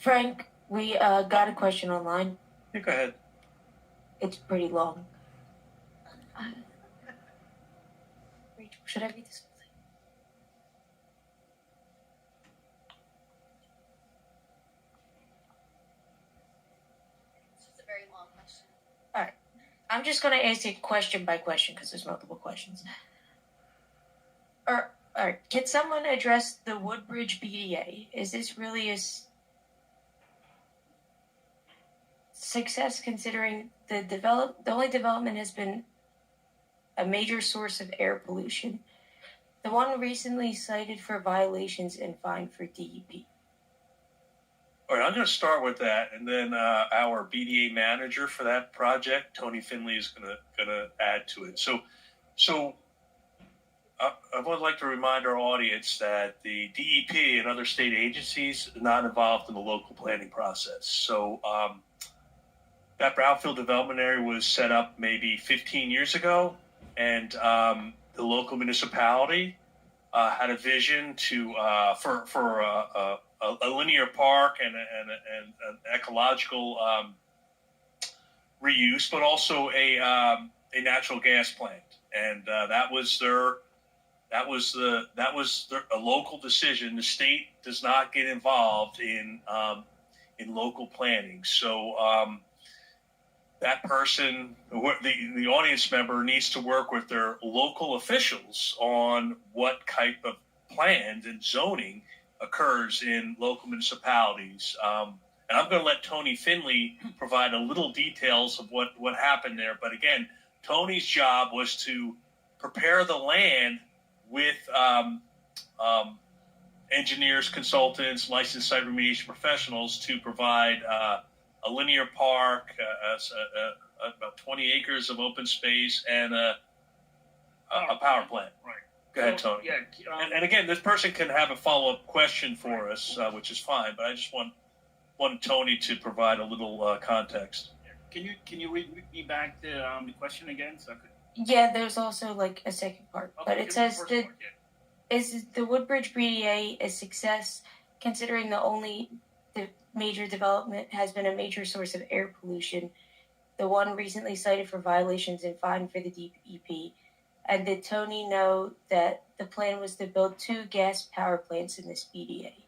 Frank, we got a question online. Yeah, go ahead. It's pretty long. Rachel, should I read this whole thing? It's just a very long question. All right. I'm just going to ask it question by question because there's multiple questions. All right. Can someone address the Woodbridge BDA? Is this really a success considering the only development has been a major source of air pollution? The one recently cited for violations and fined for DEP. All right, I'm going to start with that, and then our BDA manager for that project, Tony Finley, is going to add to it. So I would like to remind our audience that the DEP and other state agencies are not involved in the local planning process. So that Brownfield development area was set up maybe 15 years ago, and the local municipality had a vision to for a linear park and an ecological reuse, but also a natural gas plant, and that was a local decision. The state does not get involved in local planning, so that person, the audience member, needs to work with their local officials on what type of plans and zoning occurs in local municipalities. And I'm going to let Tony Finley provide a little details of what happened there. But again, Tony's job was to prepare the land with engineers, consultants, licensed site remediation professionals to provide a linear park, about 20 acres of open space, and a power plant. Right. Go ahead, Tony. Yeah. And again, this person can have a follow-up question for us, which is fine. But I just want Tony to provide a little context. Can you read me back the question again? So I could... Yeah, there's also like a second part, Okay, but it says part, is the Woodbridge BDA a success considering the major development has been a major source of air pollution, the one recently cited for violations and fined for the DEP? And did Tony know that the plan was to build 2 gas power plants in this BDA?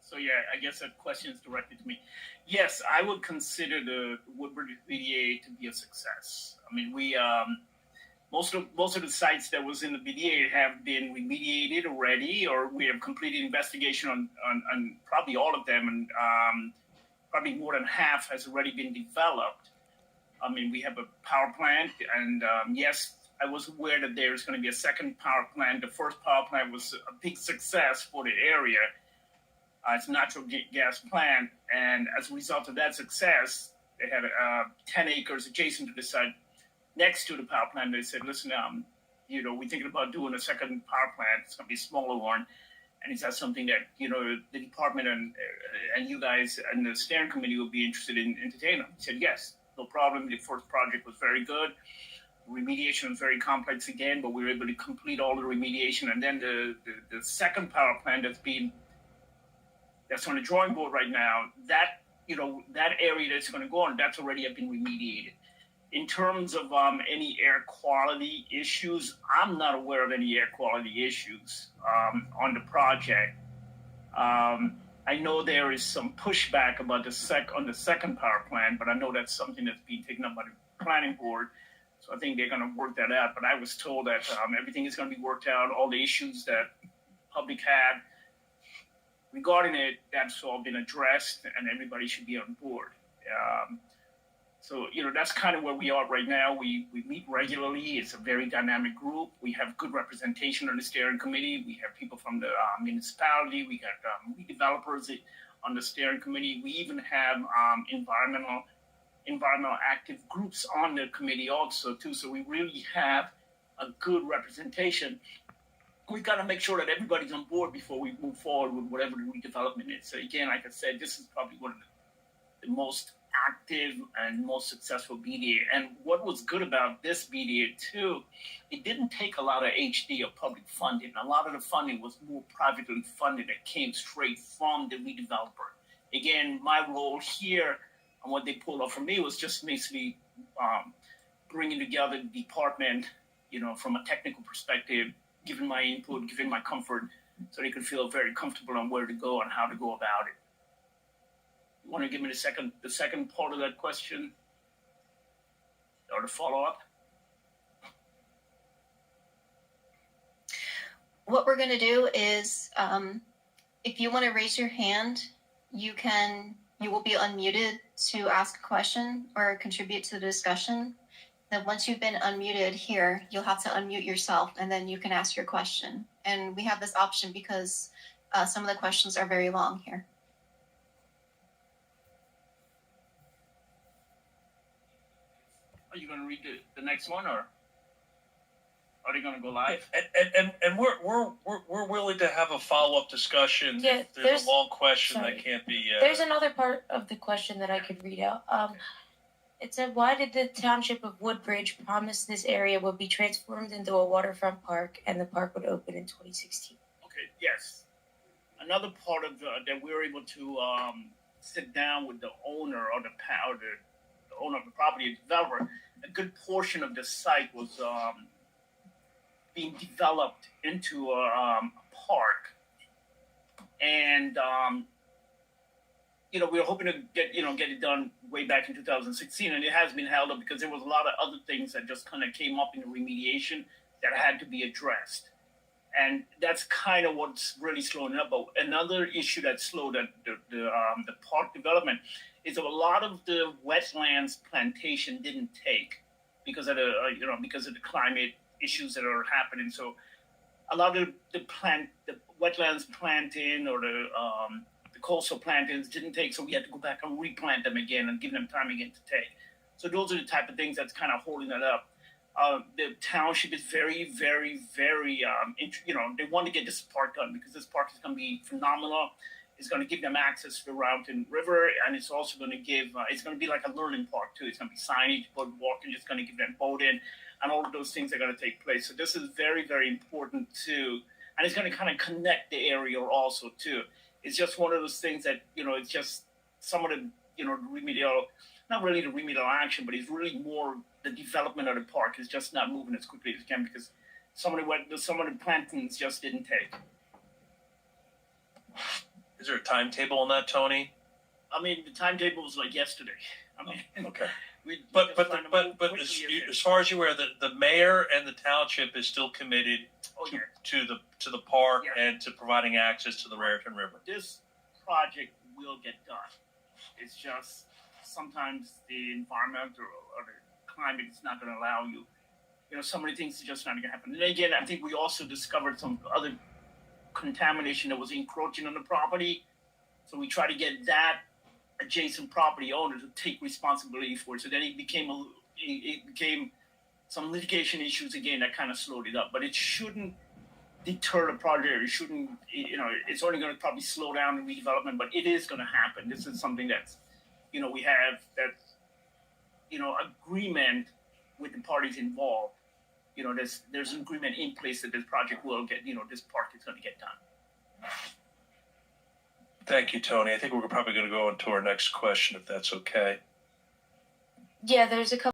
So yeah, I guess that question is directed to me. Yes, I would consider the Woodbridge BDA to be a success. I mean, we most of the sites that was in the BDA have been remediated already, or we have completed investigation on probably all of them, and probably more than half has already been developed. I mean, we have a power plant, and yes, I was aware that there's going to be a second power plant. The first power plant was a big success for the area. It's a natural gas plant, and as a result of that success, they had 10 acres adjacent to the site next to the power plant. They said, listen, we're thinking about doing a second power plant. It's going to be a smaller one. And is that something that, the department and you guys and the steering committee would be interested in entertaining? He said, yes, no problem. The first project was very good. Remediation was very complex again, but we were able to complete all the remediation. And then the second power plant that's on the drawing board right now, that area that's going to go on, that's already been remediated. In terms of any air quality issues, I'm not aware of any air quality issues on the project. I know there is some pushback about the second power plant, but I know that's something that's being taken up by the planning board. So I think they're going to work that out. But I was told that everything is going to be worked out. All the issues that public had regarding it, that's all been addressed, and everybody should be on board. So, that's kind of where we are right now. We meet regularly. It's a very dynamic group. We have good representation on the steering committee. We have people from the municipality. We got developers on the steering committee. We even have environmental active groups on the committee also, too. So we really have a good representation. We've got to make sure that everybody's on board before we move forward with whatever the redevelopment is. So again, like I said, this is probably one of the most active and most successful BDA. And what was good about this BDA too, it didn't take a lot of HD or public funding. A lot of the funding was more privately funded that came straight from the redeveloper. Again, my role here and what they pulled off from me was just basically bringing together the department, from a technical perspective, giving my input, giving my comfort, so they could feel very comfortable on where to go and how to go about it. You want to give me the second part of that question, or the follow up? What we're going to do is, if you want to raise your hand, you will be unmuted to ask a question or contribute to the discussion. Then once you've been unmuted here, you'll have to unmute yourself and then you can ask your question. And we have this option because some of the questions are very long here. Are you going to read the next one, or are they going to go live? And we're willing to have a follow-up discussion Yeah, if there's a long question sorry. that can't be. There's another part of the question that I could read out. It said, why did the township of Woodbridge promise this area would be transformed into a waterfront park and the park would open in 2016? Okay, yes. Another part of that we were able to sit down with the owner or the owner of the property, developer. A good portion of the site was being developed into a park, and we were hoping to get it done way back in 2016, and it has been held up because there was a lot of other things that just kind of came up in the remediation that had to be addressed, and that's kind of what's really slowing it up. But another issue that slowed the park development is that a lot of the wetlands plantation didn't take because of the climate issues that are happening. So a lot of the wetlands planting or the coastal plantings didn't take, so we had to go back and replant them again and give them time again to take. So those are the type of things that's kind of holding it up. The township is very, very, very, they want to get this park done because this park is going to be phenomenal. It's going to give them access to the Roundton River, and it's also going to it's going to be like a learning park too. It's going to be signage, boat walking, just going to give them boating, and all of those things are going to take place. So this is very, very important too. And it's going to kind of connect the area also too. It's just one of those things that, it's just some of the, remedial, not really the remedial action, but it's really more the development of the park is just not moving as quickly as it can because some of the plantings just didn't take. Is there a timetable on that, Tony? I mean, the timetable was like yesterday. I mean, okay. But as far as you're aware, the mayor and the township is still committed to the park and to providing access to the Raritan River. This project will get done. It's just sometimes the environment or the climate is not going to allow you. Some of the things are just not going to happen. And again, I think we also discovered some other contamination that was encroaching on the property. So we try to get that adjacent property owner to take responsibility for it. So then it became some litigation issues again that kind of slowed it up. But it shouldn't deter the project. It shouldn't, it's only going to probably slow down the redevelopment, but it is going to happen. This is something that's, we have that, agreement with the parties involved. There's an agreement in place that this project will get, this park is going to get done. Thank you, Tony. I think we're probably going to go into our next question, if that's okay. Yeah, there's a couple